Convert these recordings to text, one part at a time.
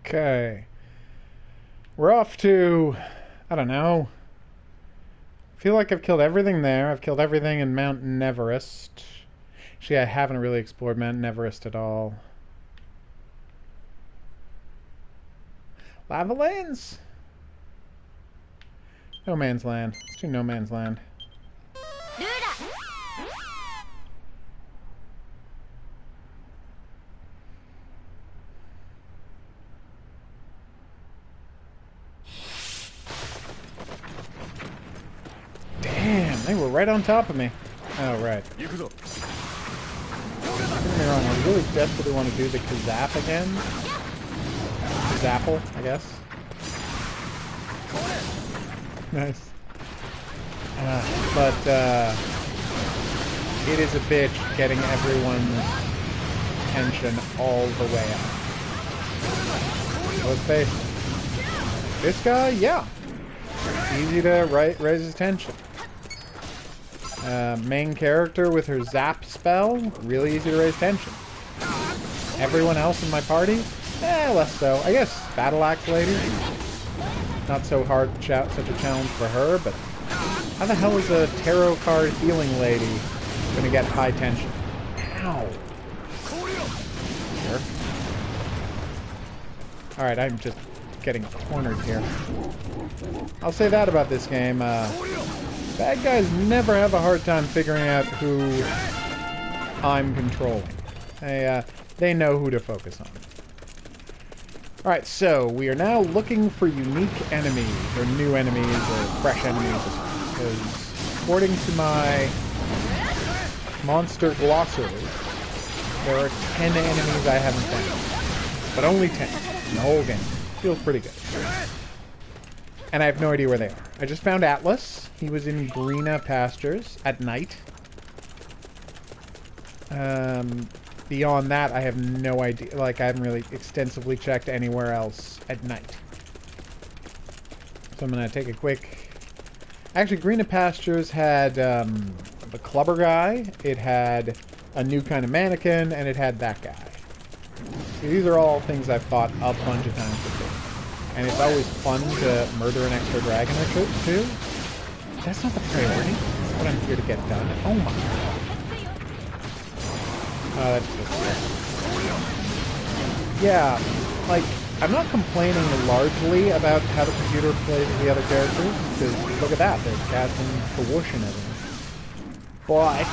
Okay. We're off to... I don't know. I feel like I've killed everything there. I've killed everything in Mount Everest. Actually, I haven't really explored Mount Everest at all. Lava Lands? No Man's Land. Let's do No Man's Land. Damn, they were right on top of me. Oh, right. Don't get me wrong, I really desperately want to do the Kazap again. Kazapple, I guess. Nice. But it is a bitch getting everyone's attention all the way up. Let's face it. This guy, yeah. Easy to raise his attention. Main character with her zap spell, really easy to raise attention. Everyone else in my party, less so. I guess Battle Axe Lady, not so hard, such a challenge for her, but how the hell is a tarot card healing lady gonna get high tension? Ow. Sure. Alright, I'm just getting cornered here. I'll say that about this game. Bad guys never have a hard time figuring out who I'm controlling. They know who to focus on. Alright, so we are now looking for unique enemies, or new enemies, or fresh enemies. Because according to my monster glossary, there are 10 enemies I haven't found. But only 10 in the whole game. Feels pretty good. And I have no idea where they are. I just found Atlas. He was in Greener Pastures at night. Beyond that, I have no idea. Like, I haven't really extensively checked anywhere else at night. So I'm going to take a quick... Actually, Greener Pastures had the clubber guy. It had a new kind of mannequin, and it had that guy. See, these are all things I've fought a bunch of times before. And it's always fun to murder an extra dragon or two. That's not the priority. That's what I'm here to get done. Oh my god. Oh, that's just... Yeah, like, I'm not complaining largely about how the computer plays with the other characters, because look at that, there's cats and the whoosh and everything. But...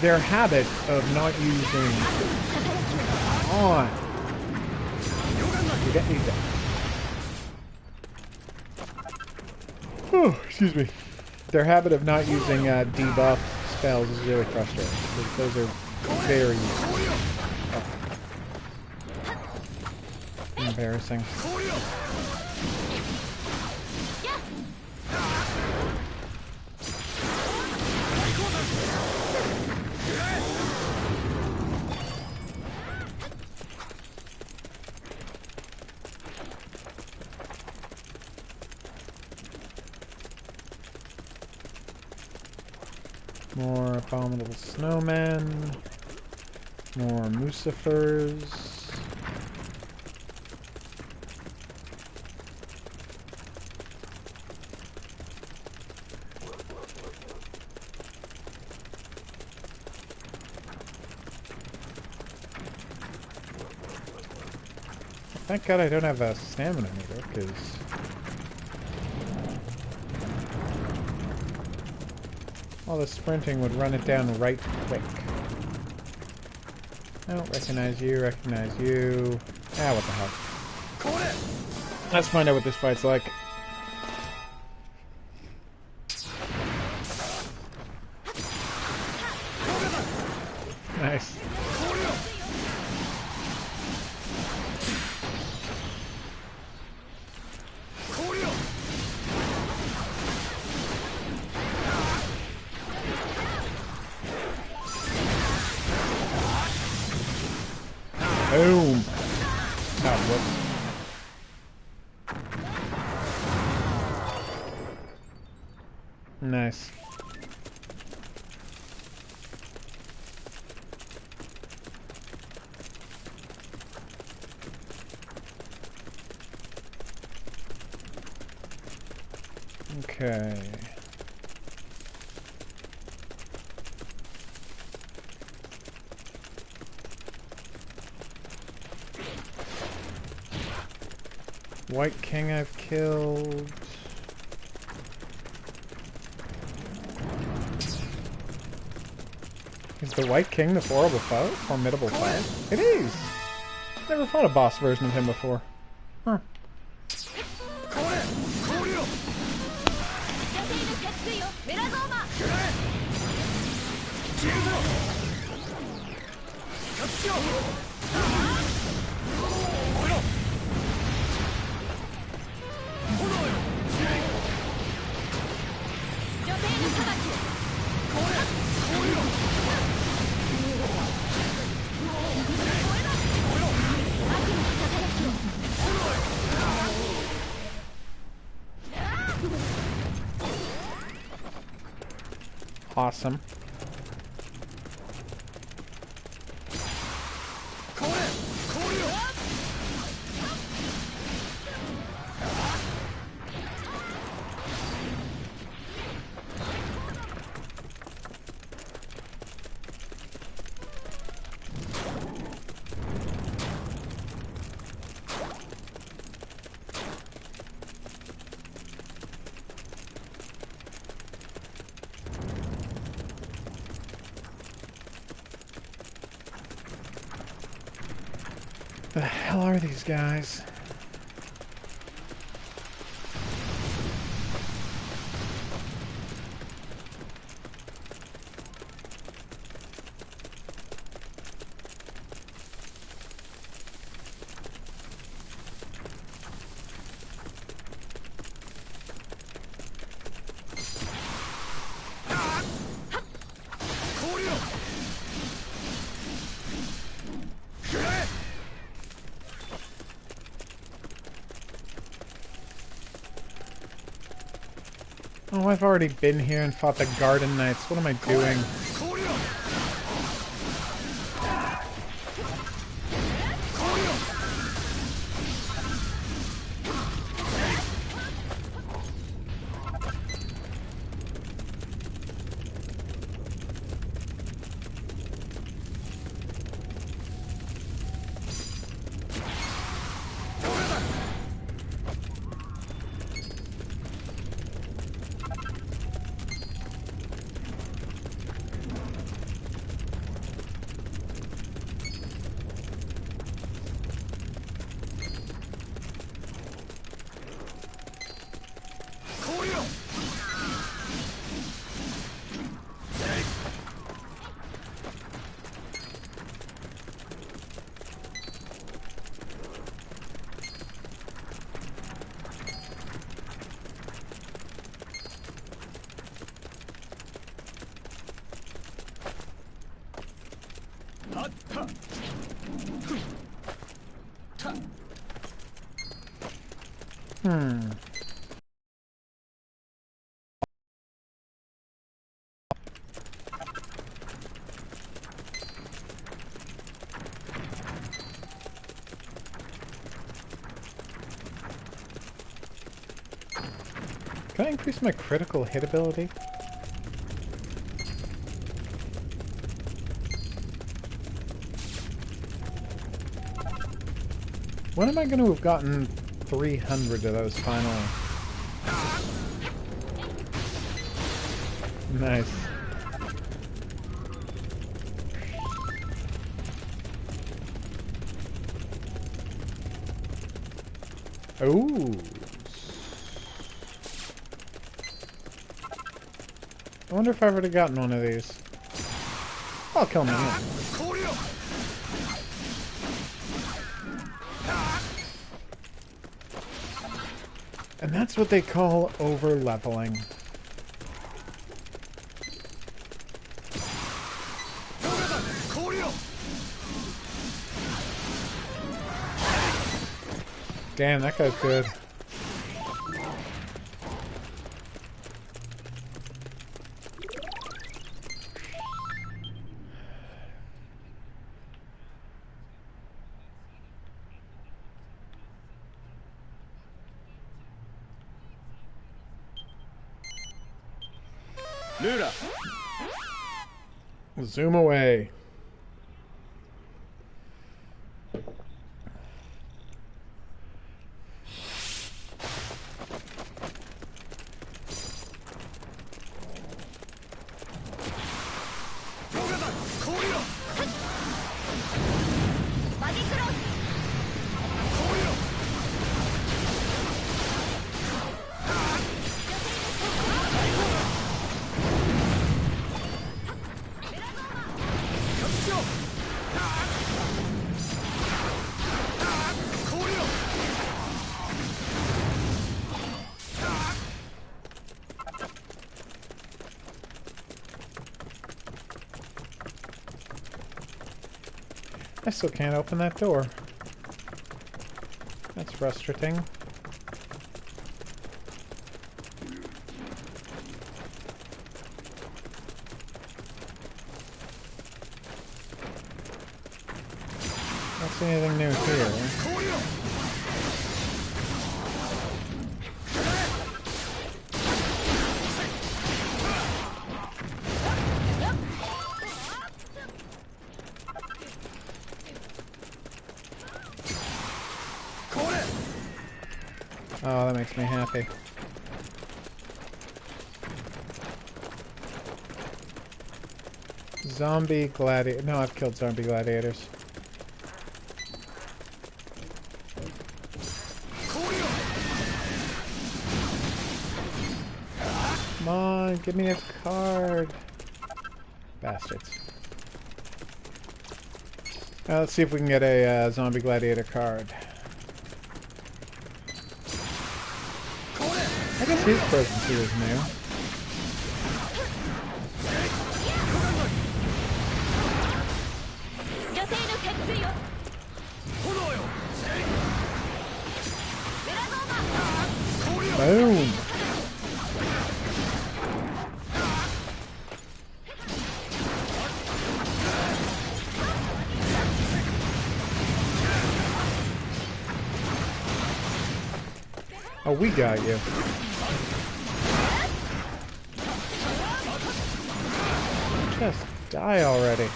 their habit of not using on. You get these down. Oh, excuse me. Their habit of not using debuff spells is really frustrating. Those are very embarrassing. More abominable snowmen. More Lucifers. Thank God I don't have a stamina meter, because... all the sprinting would run it down right quick. I don't recognize you, recognize you. Ah, what the hell. Let's find out what this fight's like. Nice. Boom! Oh, whoops. Nice. Okay. White King I've killed. Is the White King the formidable foe? It is! Never fought a boss version of him before. Huh. Awesome. The hell are these guys? Oh, I've already been here and fought the Garden Knights. What am I doing? Can I increase my critical hit ability? When am I going to have gotten 300 of those finally? Nice. Ooh. I wonder if I've already gotten one of these. I'll kill him anyway. And that's what they call over-leveling. Damn, that guy's good. Zoom away. I still can't open that door. That's frustrating. Don't see anything new here. Oh, that makes me happy. Zombie gladiator. No, I've killed zombie gladiators. Come on, give me a card. Bastards. Let's see if we can get a zombie gladiator card. I guess his presence here is new. Boom! Oh, we got you. Just die already.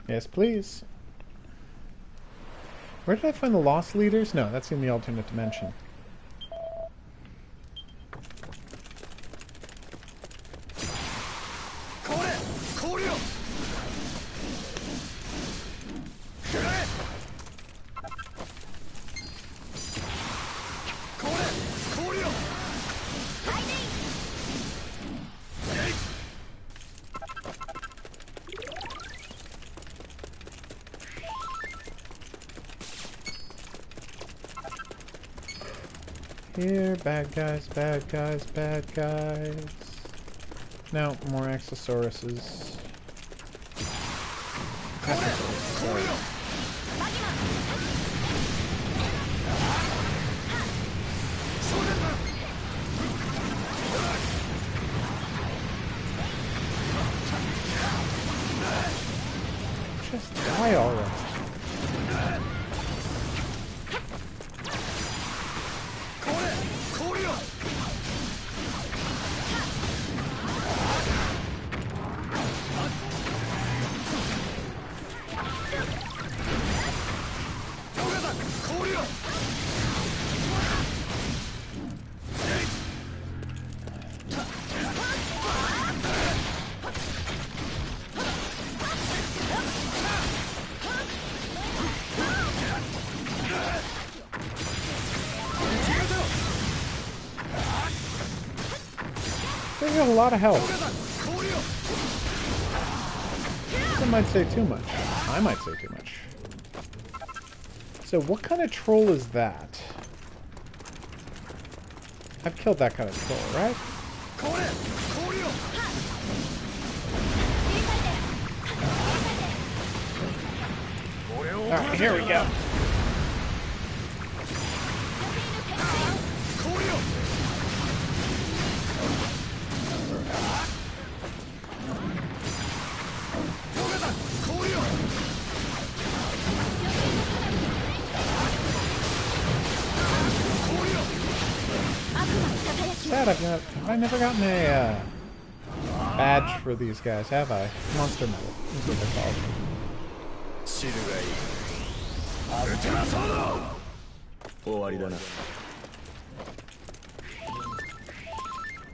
Yes, please. Where did I find the lost leaders? No, that's in the alternate dimension. Here, bad guys, bad guys, bad guys. No, more Axosauruses. Sorry. Just die already. They got a lot of health. Some might say too much. I might say too much. So what kind of troll is that? I've killed that kind of troll, right? Alright, here we go. Sad, have I never gotten a badge for these guys, have I? Monster medal is what they're called.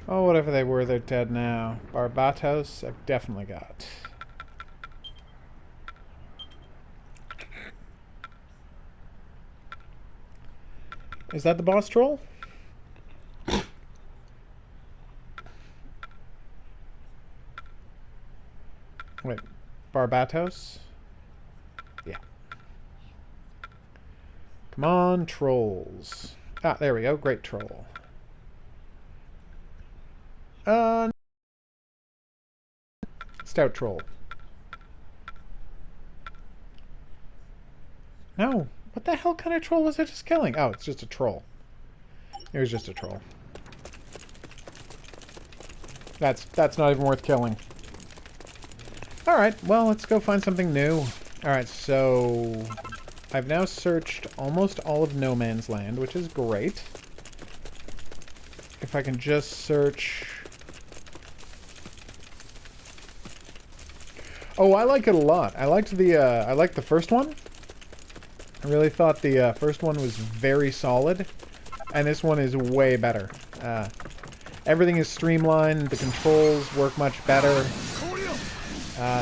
Oh, whatever they were, they're dead now. Barbatos, I've definitely got. Is that the boss troll? Wait, Barbatos? Yeah. Come on, trolls. Ah, there we go. Great troll. Stout troll. No. What the hell kind of troll was I just killing? Oh, it's just a troll. It was just a troll. That's not even worth killing. Alright, well, let's go find something new. Alright, so I've now searched almost all of No Man's Land, which is great. If I can just search... Oh, I like it a lot. I liked the first one. I really thought the first one was very solid, and this one is way better. Everything is streamlined, the controls work much better.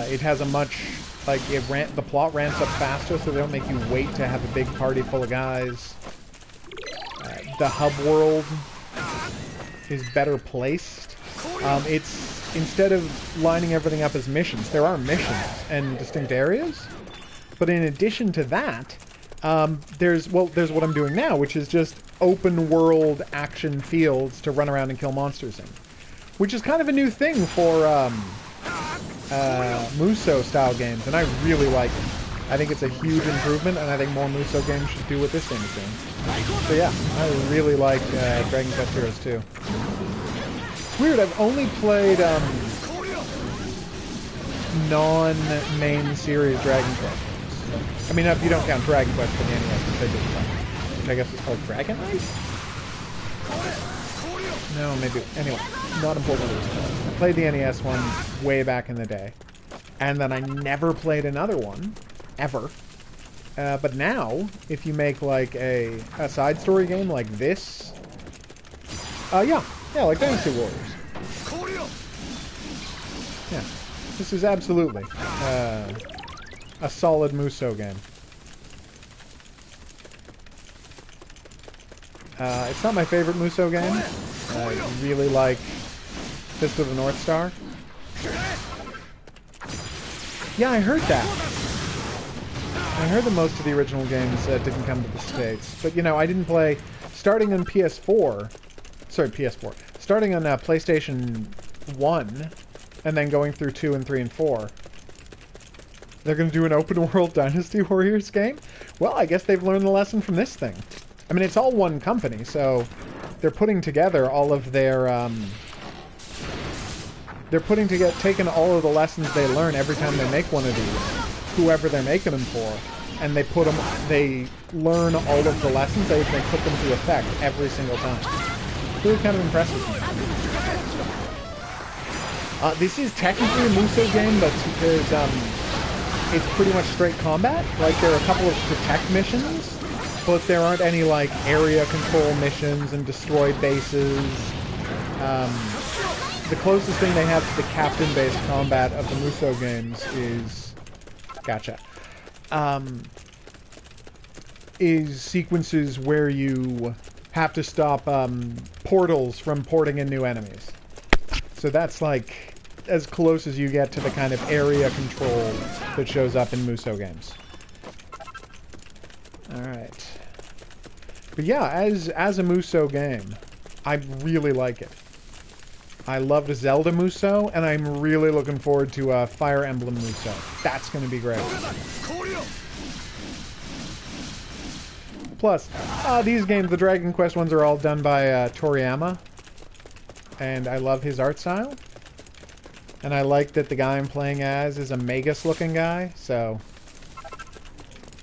It has a much, like, the plot ramps up faster, so they don't make you wait to have a big party full of guys. The hub world is better placed. It's, instead of lining everything up as missions, there are missions and distinct areas. But in addition to that, there's what I'm doing now, which is just open world action fields to run around and kill monsters in. Which is kind of a new thing for, Muso style games, and I really like it. I think it's a huge improvement, and I think more Muso games should do what this game is doing. So yeah, I really like Dragon Quest Heroes 2. It's weird, I've only played non-main series Dragon Quest games. I mean, if you don't count Dragon Quest for the NES, which I did play. Which I guess is called Dragon Knight? No, maybe. Anyway, not important. I played the NES one way back in the day. And then I never played another one. Ever. But now, if you make, like, a side story game like this... yeah, like Dynasty Warriors. Yeah. This is absolutely a solid Muso game. It's not my favorite Muso game. I really like Fist of the North Star. Yeah, I heard that. I heard that most of the original games didn't come to the States. But, you know, I didn't play... Starting on PS4... Sorry, PS4. Starting on PlayStation 1, and then going through 2 and 3 and 4. They're going to do an open-world Dynasty Warriors game? Well, I guess they've learned the lesson from this thing. I mean, it's all one company, so... They're putting together all of their, taking all of the lessons they learn every time they make one of these, whoever they're making them for, and they learn all of the lessons, they put them to effect every single time. It really kind of impresses me. This is technically a Muso game, but it's pretty much straight combat. Like, there are a couple of protect missions, but there aren't any, like, area control missions and destroy bases. The closest thing they have to the captain-based combat of the Muso games is... Gotcha. Is sequences where you have to stop portals from porting in new enemies. So that's like as close as you get to the kind of area control that shows up in Musou games. Alright. But yeah, as a Musou game, I really like it. I loved Zelda Musou, and I'm really looking forward to Fire Emblem Musou. That's going to be great. Plus, these games, the Dragon Quest ones, are all done by Toriyama. And I love his art style. And I like that the guy I'm playing as is a Magus-looking guy, so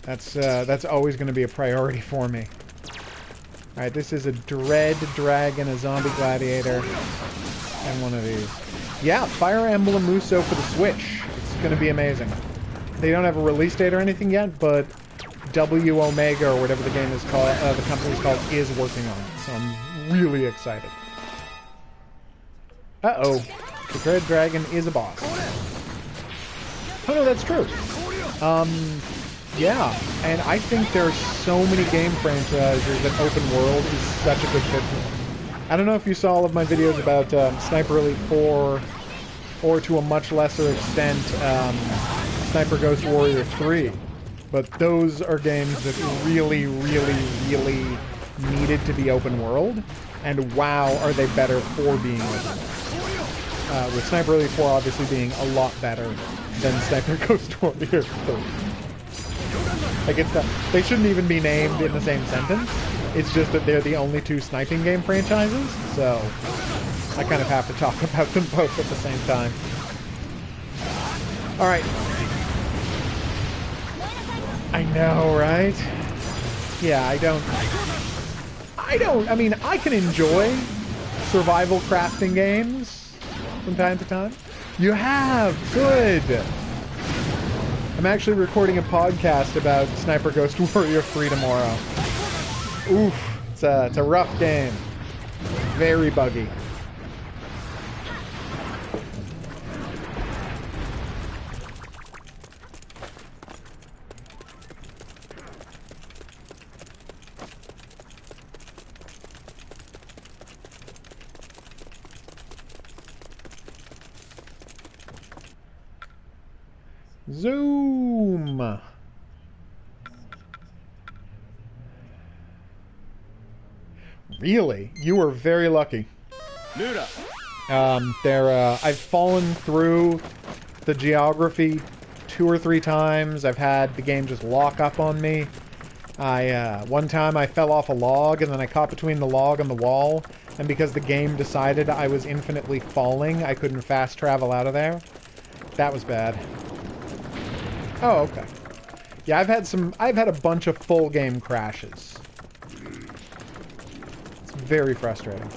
that's always going to be a priority for me. Alright, this is a Dread Dragon, a Zombie Gladiator, and one of these. Yeah, Fire Emblem Musou for the Switch. It's going to be amazing. They don't have a release date or anything yet, but W Omega, or whatever the game is called, the company's called, is working on it. So I'm really excited. Uh-oh. The Dread Dragon is a boss. Oh no, that's true. Yeah, and I think there are so many game franchises that open world is such a good fit for. I don't know if you saw all of my videos about Sniper Elite 4, or to a much lesser extent, Sniper Ghost Warrior 3. But those are games that really, really, really needed to be open world. And wow, are they better for being open world. With Sniper Elite 4 obviously being a lot better than Sniper Ghost Warrior 3. Like, it's not, they shouldn't even be named in the same sentence. It's just that they're the only two sniping game franchises, so I kind of have to talk about them both at the same time. Alright. I know, right? Yeah, I mean, I can enjoy survival crafting games from time to time. You have! Good! I'm actually recording a podcast about Sniper Ghost Warrior 3 tomorrow. Oof. It's a rough game. Very buggy. Zoom! Really? You were very lucky. I've fallen through the geography 2 or 3 times. I've had the game just lock up on me. One time I fell off a log, and then I caught between the log and the wall, and because the game decided I was infinitely falling, I couldn't fast travel out of there. That was bad. Oh, okay. Yeah, I've had a bunch of full game crashes. It's very frustrating.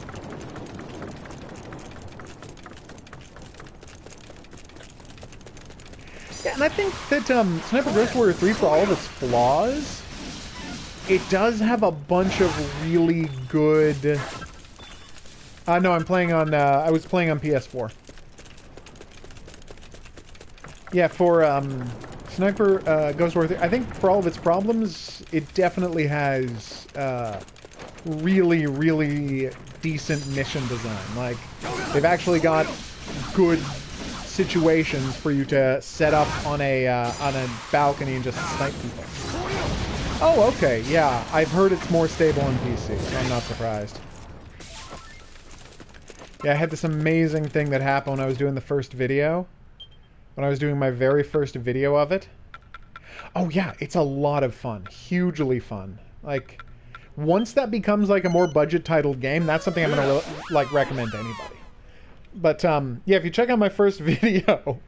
Yeah, and I think that Sniper Ghost Warrior 3, for all of its flaws, it does have a bunch of really good... no, I'm playing on, I was playing on PS4. Yeah, for, Sniper Ghost Warrior 3, I think for all of its problems, it definitely has really, really decent mission design. Like, they've actually got good situations for you to set up on a balcony and just snipe people. Oh, okay, yeah. I've heard it's more stable on PC, so I'm not surprised. Yeah, I had this amazing thing that happened when I was doing the first video. When I was doing my very first video of it. Oh yeah, it's a lot of fun. Hugely fun. Like, once that becomes like a more budget-titled game, that's something I'm gonna like recommend to anybody. But yeah, if you check out my first video,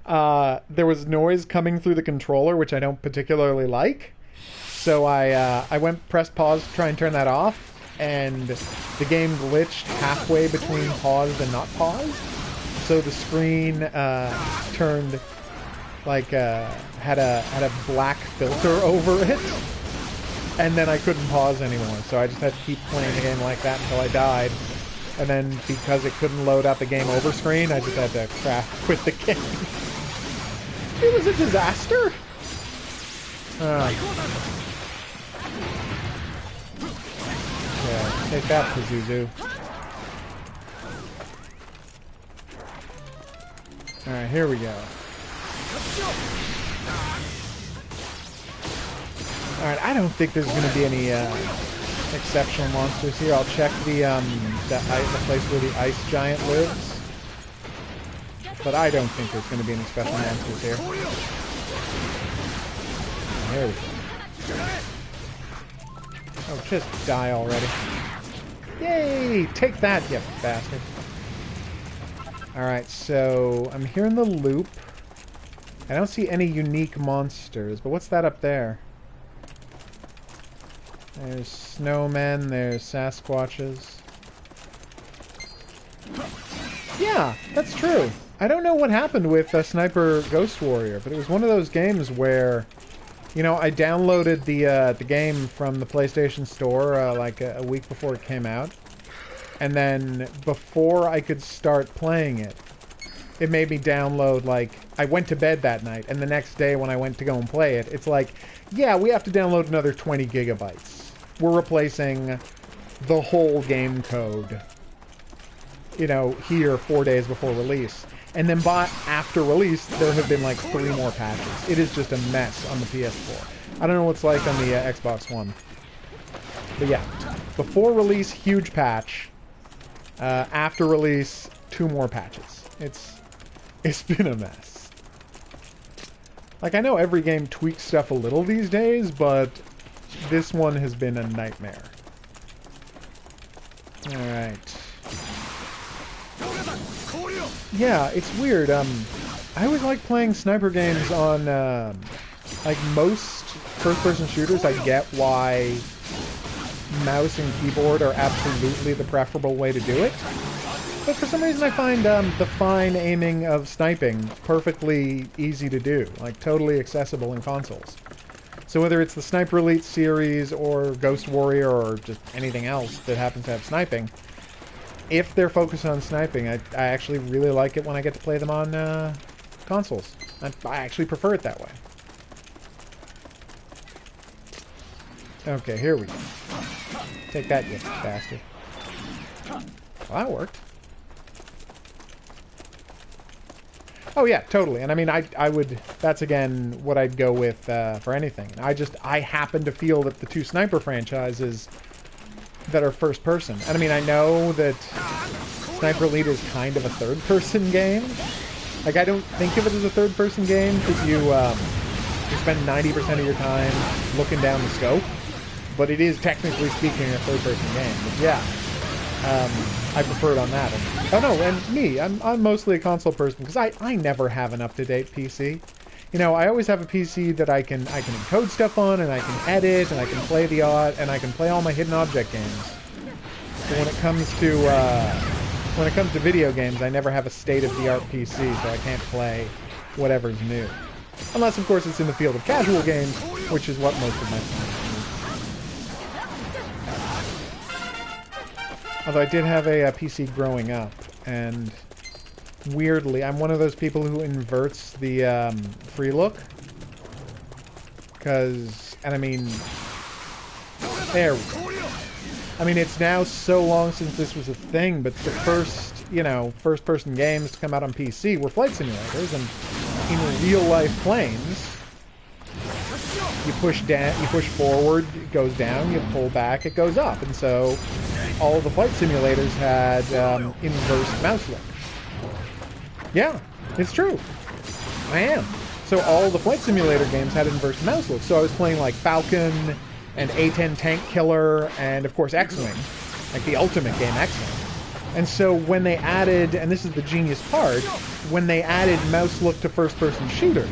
there was noise coming through the controller, which I don't particularly like. So I pressed pause to try and turn that off, and the game glitched halfway between paused and not paused. So the screen turned like had a black filter over it, and then I couldn't pause anymore. So I just had to keep playing the game like that until I died. And then because it couldn't load up the game over screen, I just had to quit the game. It was a disaster. Yeah, take that, Pazuzu. Alright, here we go. Alright, I don't think there's going to be any exceptional monsters here. I'll check the place where the ice giant lives. But I don't think there's going to be any special monsters here. There we go. Oh, just die already. Yay! Take that, you bastard. Alright, so I'm here in the loop. I don't see any unique monsters, but what's that up there? There's snowmen, there's Sasquatches. Yeah, that's true. I don't know what happened with Sniper Ghost Warrior, but it was one of those games where, you know, I downloaded the game from the PlayStation Store like a week before it came out, and then before I could start playing it, it made me download, like, I went to bed that night, and the next day when I went to go and play it, it's like, yeah, we have to download another 20 gigabytes. We're replacing the whole game code, you know, here 4 days before release. And then after release, there have been like 3 more patches. It is just a mess on the PS4. I don't know what it's like on the Xbox One. But yeah, before release, huge patch. After release, 2 more patches. It's been a mess. Like, I know every game tweaks stuff a little these days, but this one has been a nightmare. Alright. Yeah, it's weird. I always like playing sniper games on, like, most first-person shooters. I get why mouse and keyboard are absolutely the preferable way to do it. But for some reason I find the fine aiming of sniping perfectly easy to do. Like, totally accessible in consoles. So whether it's the Sniper Elite series or Ghost Warrior or just anything else that happens to have sniping, if they're focused on sniping, I actually really like it when I get to play them on consoles. I actually prefer it that way. Okay, here we go. Take that, you bastard. Well, that worked. Oh yeah, totally. And I mean, I would, that's again what I'd go with for anything. I happen to feel that the 2 Sniper franchises that are first person, and I mean, I know that Sniper Elite is kind of a third person game. Like, I don't think of it as a third person game because you spend 90% of your time looking down the scope, but it is technically speaking a third person game. But yeah. I prefer it on that. Oh no, and me, I'm mostly a console person because I never have an up-to-date PC. You know, I always have a PC that I can encode stuff on, and I can edit, and I can play and I can play all my hidden object games. But when it comes to video games, I never have a state-of-the-art PC, so I can't play whatever's new. Unless, of course, it's in the field of casual games, which is what most of my friends do. Although I did have a PC growing up, and weirdly, I'm one of those people who inverts the free look. And I mean, there we go. I mean, it's now so long since this was a thing, but the first, you know, first-person games to come out on PC were flight simulators, and in real-life planes, you push down, you push forward, it goes down, you pull back, it goes up, and so all of the flight simulators had inverse mouse look. Yeah, it's true. I am. So all the flight simulator games had inverse mouse look. So I was playing like Falcon and A-10 Tank Killer and of course X-Wing, like the ultimate game X-Wing. And so when they added, and this is the genius part, when they added mouse look to first-person shooters,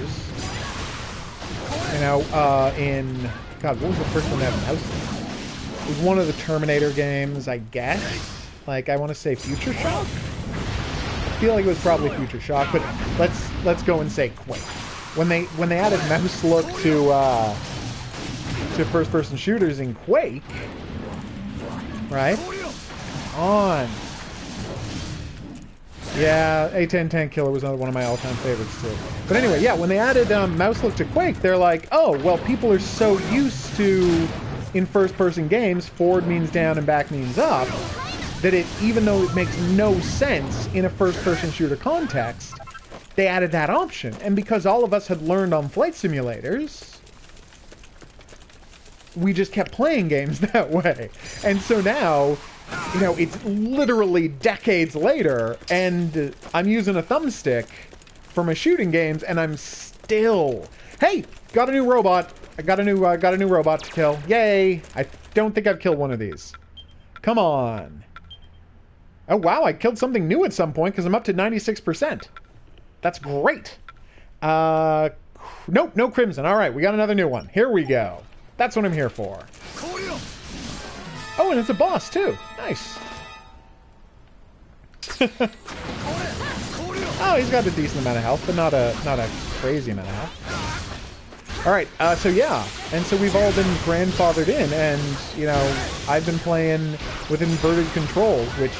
you know, God, what was the first one that had mouse look? It was one of the Terminator games, I guess. Like, I want to say Future Shock? I feel like it was probably Future Shock, but let's go and say Quake. When they added mouse look to first-person shooters in Quake, right? On. Yeah, A-10 Tank Killer was another one of my all-time favorites too. But anyway, yeah, when they added mouse look to Quake, they're like, oh, well, people are so used to, in first-person games, forward means down and back means up, that even though it makes no sense in a first-person shooter context, they added that option. And because all of us had learned on flight simulators, we just kept playing games that way. And so now, you know, it's literally decades later, and I'm using a thumbstick for my shooting games, and I'm still... Hey! Got a new robot! I got a new robot to kill. Yay! I don't think I've killed one of these. Come on. Oh, wow, I killed something new at some point, because I'm up to 96%. That's great. Nope, no Crimson. Alright, we got another new one. Here we go. That's what I'm here for. Oh, and it's a boss, too. Nice. Oh, he's got a decent amount of health, but not a crazy amount of health. Alright, so yeah. And so we've all been grandfathered in, and, you know, I've been playing with inverted controls, which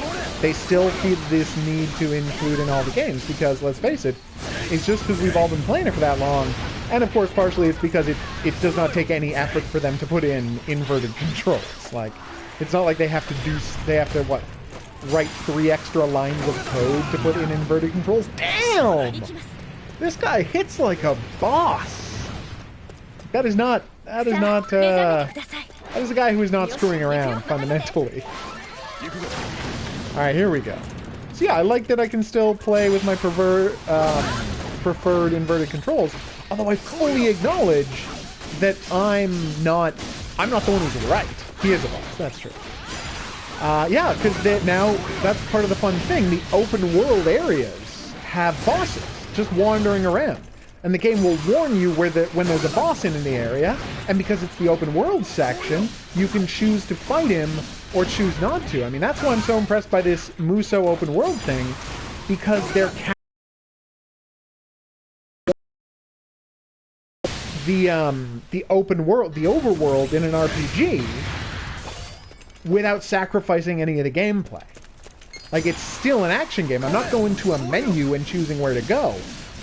they still feel this need to include in all the games, because, let's face it, it's just because we've all been playing it for that long. And of course, partially it's because it does not take any effort for them to put in inverted controls. Like, it's not like they have to, what, write 3 extra lines of code to put in inverted controls? Damn! This guy hits like a boss! That is a guy who is not screwing around, fundamentally. Alright, here we go. So yeah, I like that I can still play with my preferred inverted controls, although I fully acknowledge that I'm not the one who's right. He is a boss, that's true. Yeah, because now, that's part of the fun thing. The open world areas have bosses just wandering around. And the game will warn you when there's a boss in the area, and because it's the open world section, you can choose to fight him or choose not to. I mean, that's why I'm so impressed by this Muso open world thing, because they're the open world, the overworld in an RPG without sacrificing any of the gameplay. Like, it's still an action game. I'm not going to a menu and choosing where to go.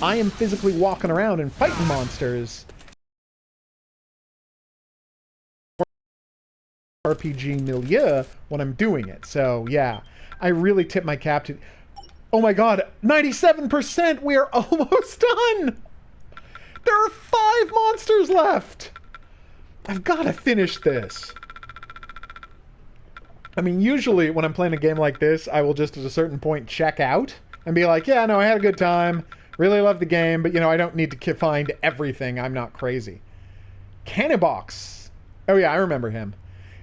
I am physically walking around and fighting monsters. RPG milieu when I'm doing it. So, yeah. I really tip my cap to... Oh my god, 97%! We are almost done! There are 5 monsters left! I've got to finish this. I mean, usually when I'm playing a game like this, I will just at a certain point check out and be like, yeah, no, I had a good time. Really love the game, but, you know, I don't need to find everything. I'm not crazy. Cannonbox. Oh, yeah, I remember him.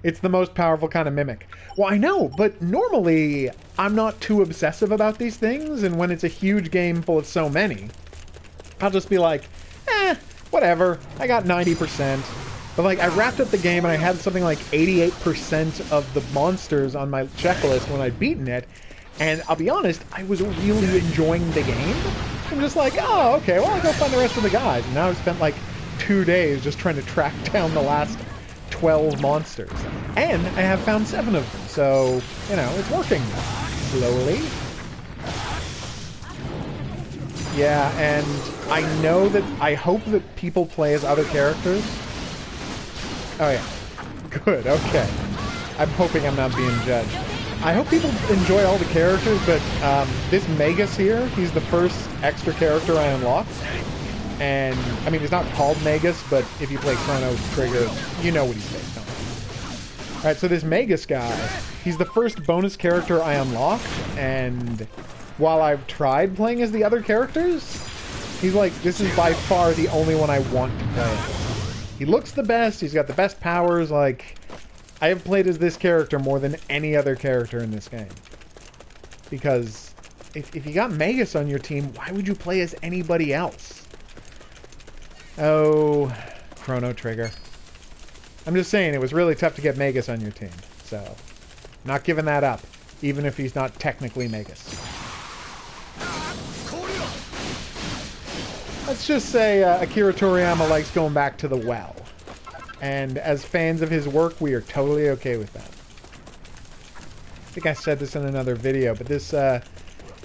It's the most powerful kind of mimic. Well, I know, but normally I'm not too obsessive about these things, and when it's a huge game full of so many, I'll just be like, whatever. I got 90%. But, like, I wrapped up the game, and I had something like 88% of the monsters on my checklist when I'd beaten it, and I'll be honest, I was really enjoying the game. I'm just like, oh, okay, well, I'll go find the rest of the guys. And now I've spent like 2 days just trying to track down the last 12 monsters. And I have found 7 of them, so, you know, it's working slowly. Yeah, and I hope that people play as other characters. Oh, yeah. Good, okay. I'm hoping I'm not being judged. I hope people enjoy all the characters, but this Magus here, he's the first extra character I unlocked. And, I mean, he's not called Magus, but if you play Chrono Trigger, you know what he's based on. Alright, so this Magus guy, he's the first bonus character I unlocked, and while I've tried playing as the other characters, he's like, this is by far the only one I want to play as. He looks the best, he's got the best powers, like... I have played as this character more than any other character in this game. Because if you got Magus on your team, why would you play as anybody else? Oh, Chrono Trigger. I'm just saying, it was really tough to get Magus on your team. So, not giving that up, even if he's not technically Magus. Let's just say Akira Toriyama likes going back to the well. And as fans of his work, we are totally okay with that. I think I said this in another video, but this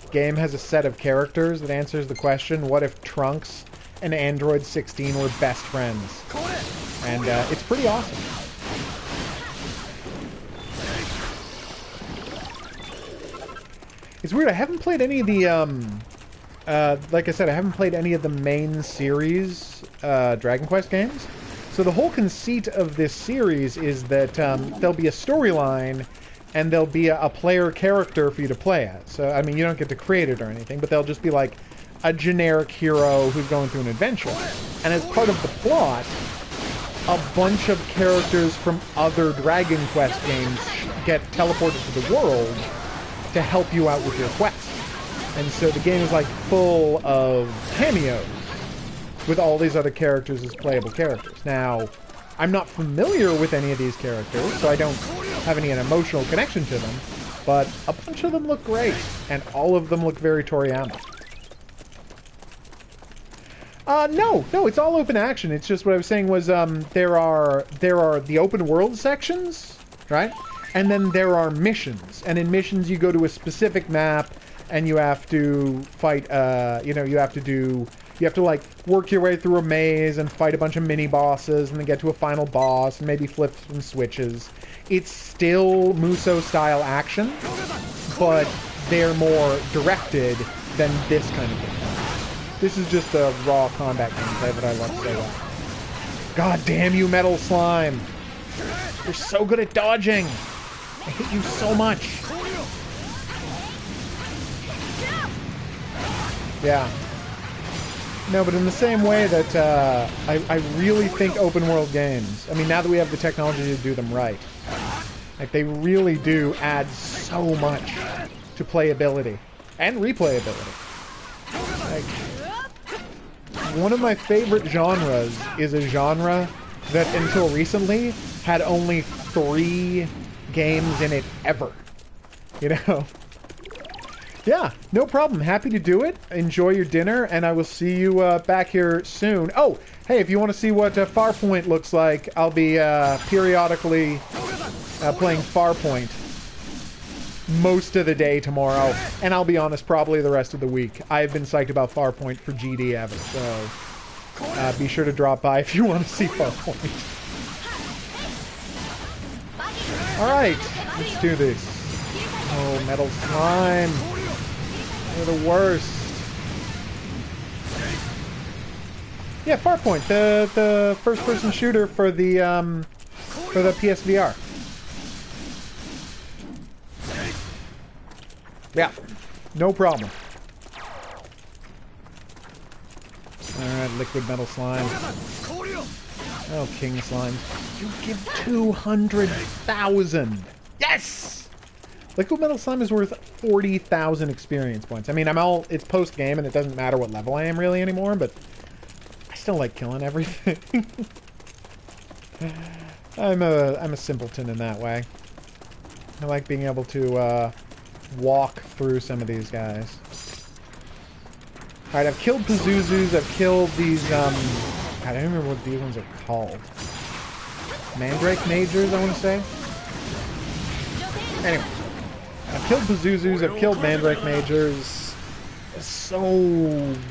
game has a set of characters that answers the question, what if Trunks and Android 16 were best friends? And it's pretty awesome. It's weird, I haven't played any of the like I said, I haven't played any of the main series Dragon Quest games. So the whole conceit of this series is that there'll be a storyline and there'll be a player character for you to play as. So, I mean, you don't get to create it or anything, but they'll just be like a generic hero who's going through an adventure. And as part of the plot, a bunch of characters from other Dragon Quest games get teleported to the world to help you out with your quest. And so the game is like full of cameos with all these other characters as playable characters. Now, I'm not familiar with any of these characters, so I don't have any emotional connection to them, but a bunch of them look great, and all of them look very Toriyama. No, it's all open action. It's just what I was saying was there are the open world sections, right? And then there are missions, and in missions you go to a specific map, and you have to fight. You have to like work your way through a maze and fight a bunch of mini bosses, and then get to a final boss, and maybe flip some switches. It's still Musou style action, but they're more directed than this kind of game. This is just a raw combat gameplay that I love so well. God damn you, Metal Slime! You're so good at dodging! I hate you so much! Yeah. No, but in the same way that I really think open world games, I mean, now that we have the technology to do them right, like, they really do add so much to playability and replayability. Like, one of my favorite genres is a genre that until recently had only 3 games in it ever. You know? Yeah, no problem. Happy to do it. Enjoy your dinner, and I will see you back here soon. Oh, hey, if you want to see what Farpoint looks like, I'll be periodically playing Farpoint most of the day tomorrow, and I'll be honest, probably the rest of the week. I've been psyched about Farpoint for GD ever, so be sure to drop by if you want to see Farpoint. Alright, let's do this. Oh, Metal Slime. You're the worst. Yeah, Farpoint, the first-person shooter for the PSVR. Yeah, no problem. Alright, Liquid Metal Slime. Oh, King Slime. You give 200,000! Yes! Liquid Metal Slime is worth 40,000 experience points. I mean, it's post-game and it doesn't matter what level I am really anymore, but I still like killing everything. I'm a simpleton in that way. I like being able to, walk through some of these guys. Alright, I've killed Pazuzus, I've killed these, God, I don't remember what these ones are called. Mandrake Majors, I want to say? Anyway. I've killed Pazuzus, I've killed Mandrake Majors. There's so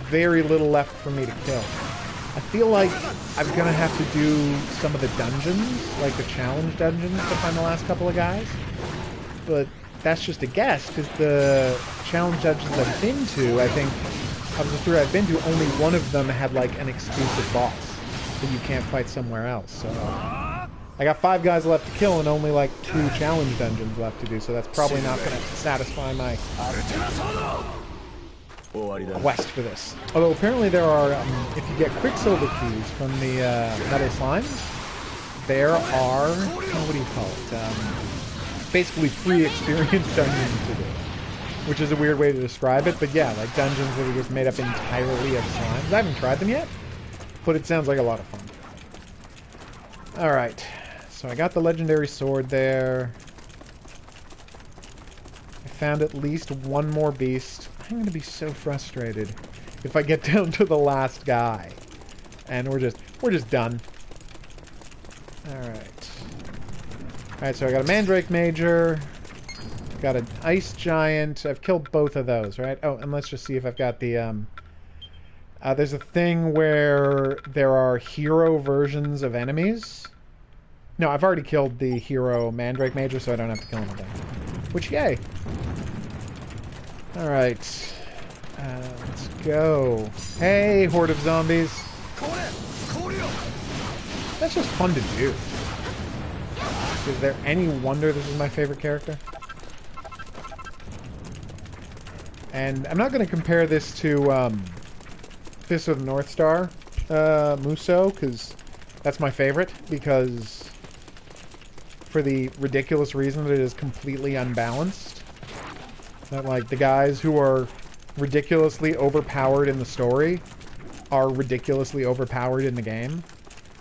very little left for me to kill. I feel like I'm gonna have to do some of the dungeons, like the challenge dungeons, to find the last couple of guys. But that's just a guess, because the challenge dungeons I've been to, I think, of the 3 I've been to, only one of them had, like, an exclusive boss that you can't fight somewhere else, so... I got 5 guys left to kill and only, like, 2 challenge dungeons left to do, so that's probably not going to satisfy my quest for this. Although, apparently there are, if you get Quicksilver keys from the Metal Slimes, there are, what do you call it, basically free experience dungeons to do. Which is a weird way to describe it, but yeah, like dungeons that are just made up entirely of slimes. I haven't tried them yet, but it sounds like a lot of fun. Alright, so I got the legendary sword there. I found at least one more beast. I'm going to be so frustrated if I get down to the last guy. And we're just done. Alright. Alright, so I got a Mandrake Major. Got an Ice Giant. I've killed both of those, right? Oh, and let's just see if I've got the, there's a thing where there are hero versions of enemies. No, I've already killed the hero Mandrake Major, so I don't have to kill him again. Which, yay! Alright. Let's go. Hey, horde of zombies. That's just fun to do. Is there any wonder this is my favorite character? And I'm not going to compare this to Fist of the North Star Muso, because that's my favorite, because for the ridiculous reason that it is completely unbalanced. That, like, the guys who are ridiculously overpowered in the story are ridiculously overpowered in the game,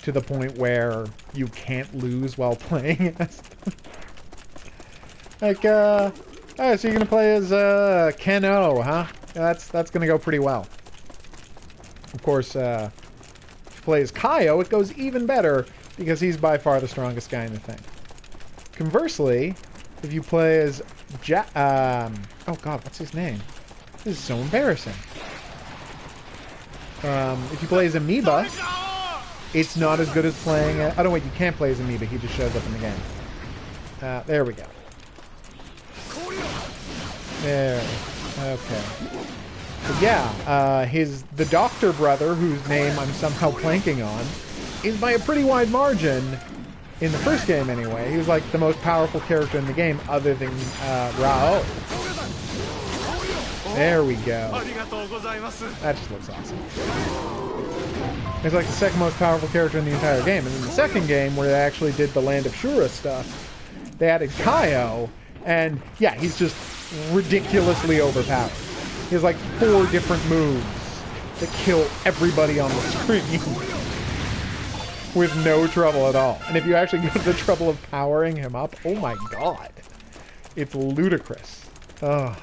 to the point where you can't lose while playing as them. Like, oh, so you're gonna play as Ken O, huh? That's gonna go pretty well. Of course, if you play as Kaio, it goes even better, because he's by far the strongest guy in the thing. Conversely, if you play as oh god, what's his name? This is so embarrassing. If you play as Amoeba, it's not as good as playing... oh, no, wait, you can't play as Amoeba. He just shows up in the game. There we go. There. Okay. But yeah, the Doctor brother, whose name I'm somehow blanking on, is by a pretty wide margin, in the first game anyway. He was like the most powerful character in the game, other than Rao. There we go. That just looks awesome. He's like the second most powerful character in the entire game. And in the second game, where they actually did the Land of Shura stuff, they added Kaio, and yeah, he's just ridiculously overpowered. He has like 4 different moves that kill everybody on the screen with no trouble at all. And if you actually go to the trouble of powering him up, oh my god, it's ludicrous. Ugh.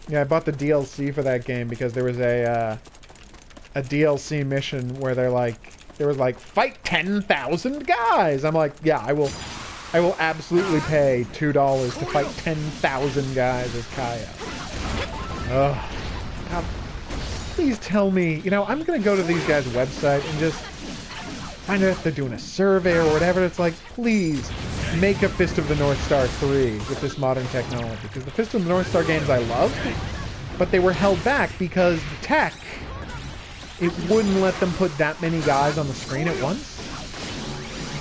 Yeah, I bought the DLC for that game because there was a DLC mission where there was like fight 10,000 guys. I'm like, yeah, I will absolutely pay $2 to fight 10,000 guys as Kaio. Ugh. God, please tell me, you know, I'm gonna go to these guys' website and just find out if they're doing a survey or whatever. It's like, please make a Fist of the North Star 3 with this modern technology. Because the Fist of the North Star games I loved, but they were held back because the tech, it wouldn't let them put that many guys on the screen at once.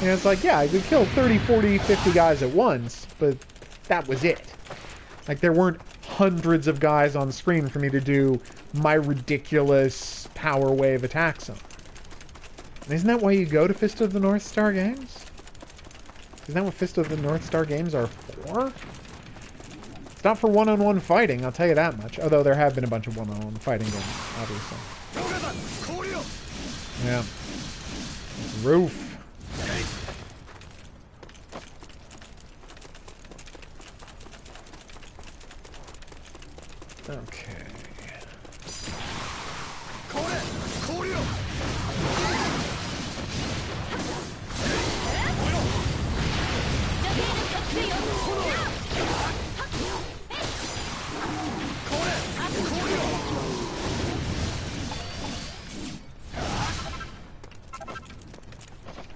And it's like, yeah, I could kill 30, 40, 50 guys at once, but that was it. Like, there weren't hundreds of guys on screen for me to do my ridiculous power wave attacks on. Isn't that why you go to Fist of the North Star games? Isn't that what Fist of the North Star games are for? It's not for one-on-one fighting, I'll tell you that much. Although there have been a bunch of one-on-one fighting games, obviously. Yeah. Roof. Okay.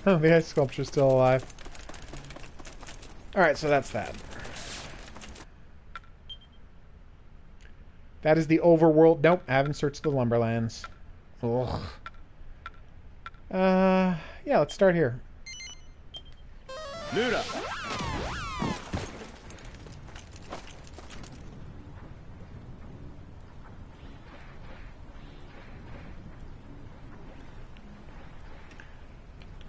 Oh, the ice sculpture's still alive. Alright, so that's that. That is the overworld. Nope, I haven't searched the Lumberlands. Ugh. Yeah, let's start here. Lura.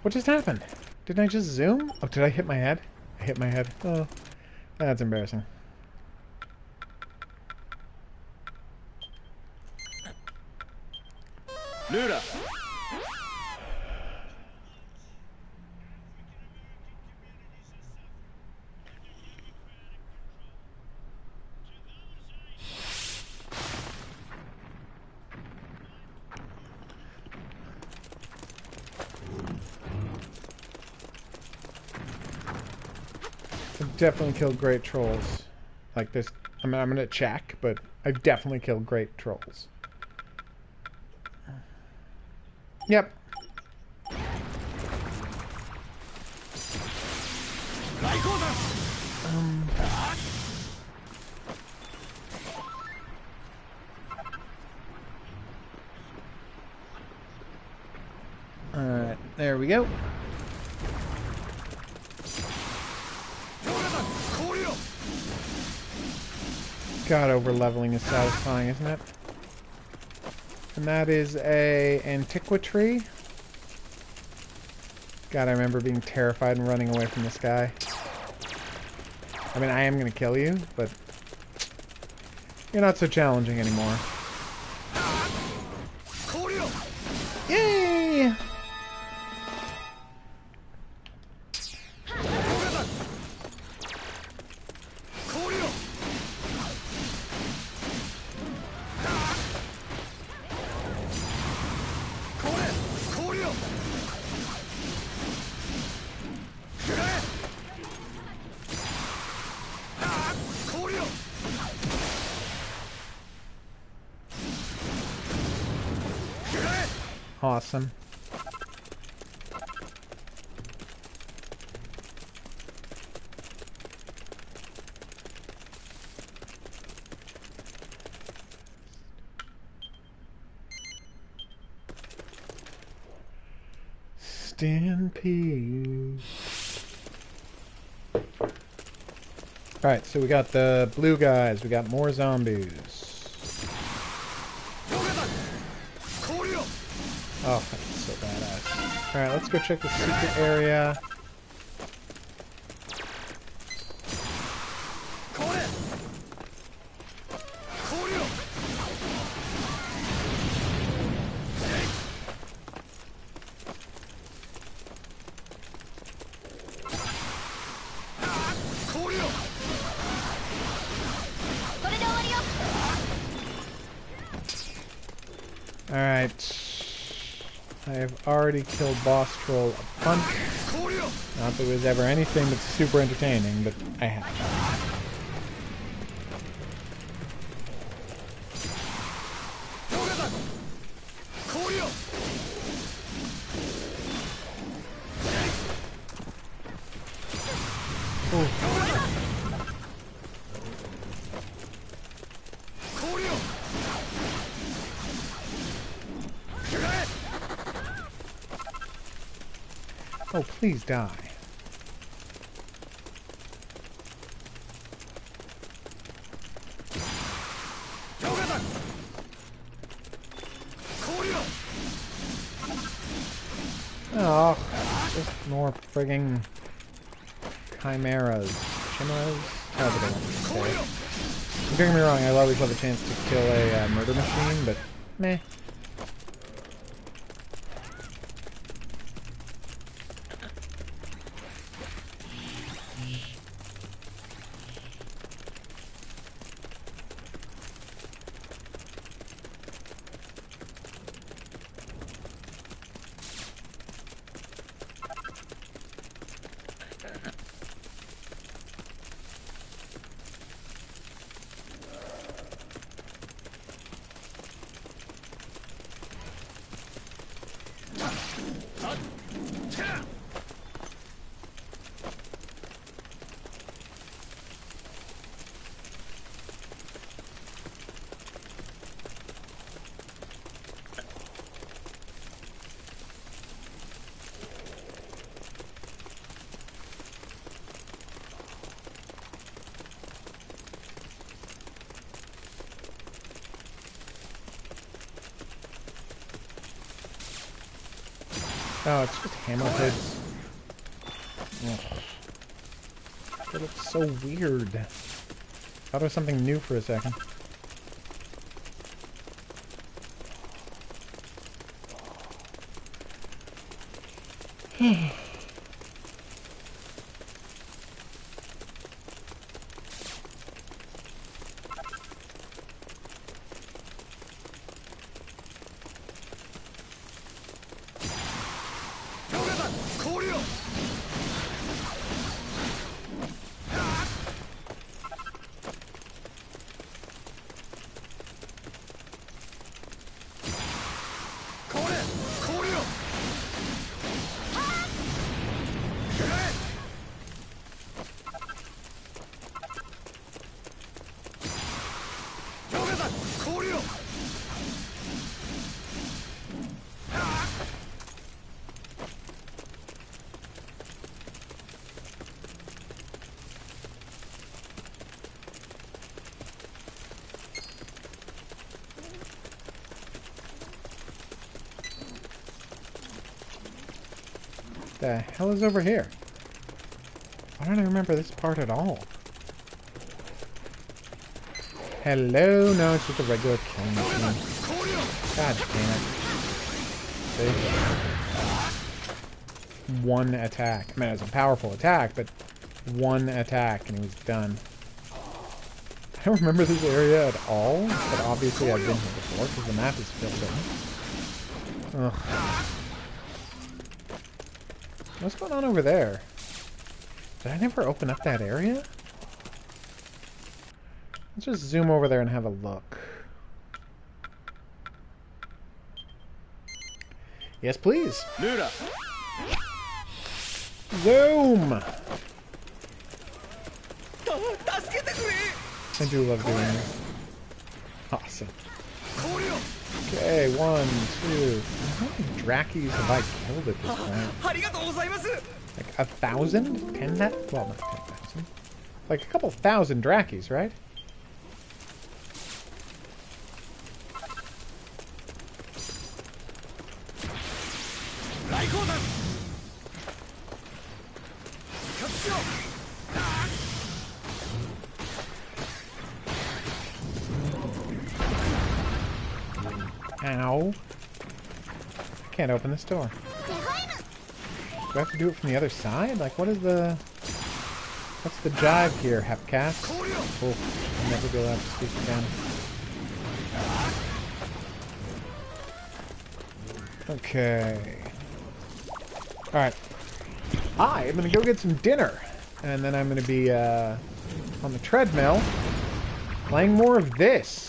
What just happened? Didn't I just zoom? Oh, did I hit my head? I hit my head. Oh, that's embarrassing. Lura. I've definitely killed great trolls. Like this. I'm gonna check, but I've definitely killed great trolls. Yep. go. God, over-leveling is satisfying, isn't it? And that is a antiquity. God, I remember being terrified and running away from this guy. I mean, I am going to kill you, but you're not so challenging anymore. Yay! Awesome. Stampede. Alright, so we got the blue guys, we got more zombies. Oh, that's so badass. Alright, let's go check the secret area. Alright. I have already killed Boss Troll a bunch. Not that it was ever anything that's super entertaining, but I have. Oh, please die. Oh, just more frigging chimeras. Chimeras? However they want to say it. Don't get me wrong, I always love a chance to kill a murder machine, but meh. Oh, it's just hammerheads. Ugh. That looks so weird. Thought it was something new for a second. The hell is over here? Why don't I remember this part at all? Hello? No, it's just a regular killing machine. God damn it. See? One attack. I mean, it was a powerful attack, but one attack and he was done. I don't remember this area at all, but obviously I've been here before because the map is filled in. Ugh. What's going on over there? Did I never open up that area? Let's just zoom over there and have a look. Yes, please. Zoom! I do love doing this. Awesome. Okay, 1, 2. How many Drakis have I killed at this point? Like 1,000? 10,000? Well, not 10,000. Like a couple thousand Drakis, right? Ow. I can't open this door. Do I have to do it from the other side? Like, what is the... What's the jive here, Hepcast? Oh, I'll never be allowed to speak again. Okay. Alright. I'm gonna go get some dinner. And then I'm gonna be, on the treadmill, playing more of this.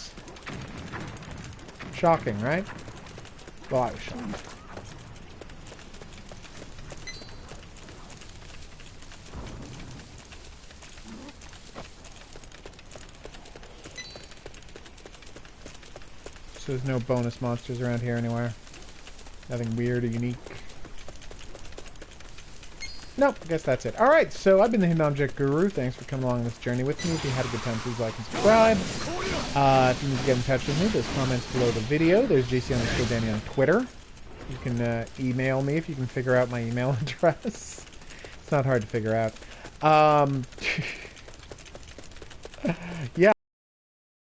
Shocking, right? Well, I was shocked. So there's no bonus monsters around here anywhere? Nothing weird or unique? Nope, I guess that's it. Alright, so I've been the Hidden Object Guru. Thanks for coming along this journey with me. If you had a good time, please like and subscribe. If you need to get in touch with me, there's comments below the video. There's JC_Danny on Twitter. You can email me if you can figure out my email address. It's not hard to figure out. Yeah.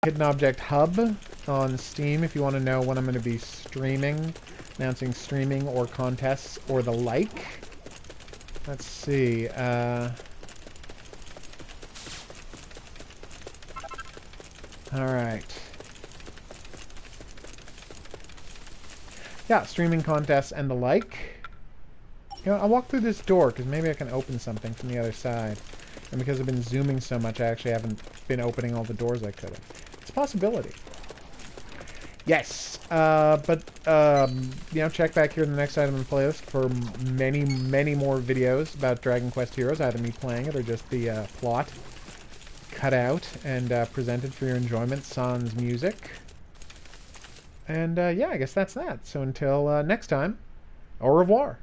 Hidden Object Hub on Steam if you want to know when I'm going to be streaming, announcing streaming or contests or the like. Let's see. Alright. Yeah, streaming contests and the like. You know, I'll walk through this door because maybe I can open something from the other side. And because I've been zooming so much, I actually haven't been opening all the doors I could have. It's a possibility. Yes. You know, check back here in the next item in the playlist for many, many more videos about Dragon Quest Heroes, either me playing it or just the plot cut out and presented for your enjoyment, sans music. And yeah, I guess that's that. So until next time, au revoir.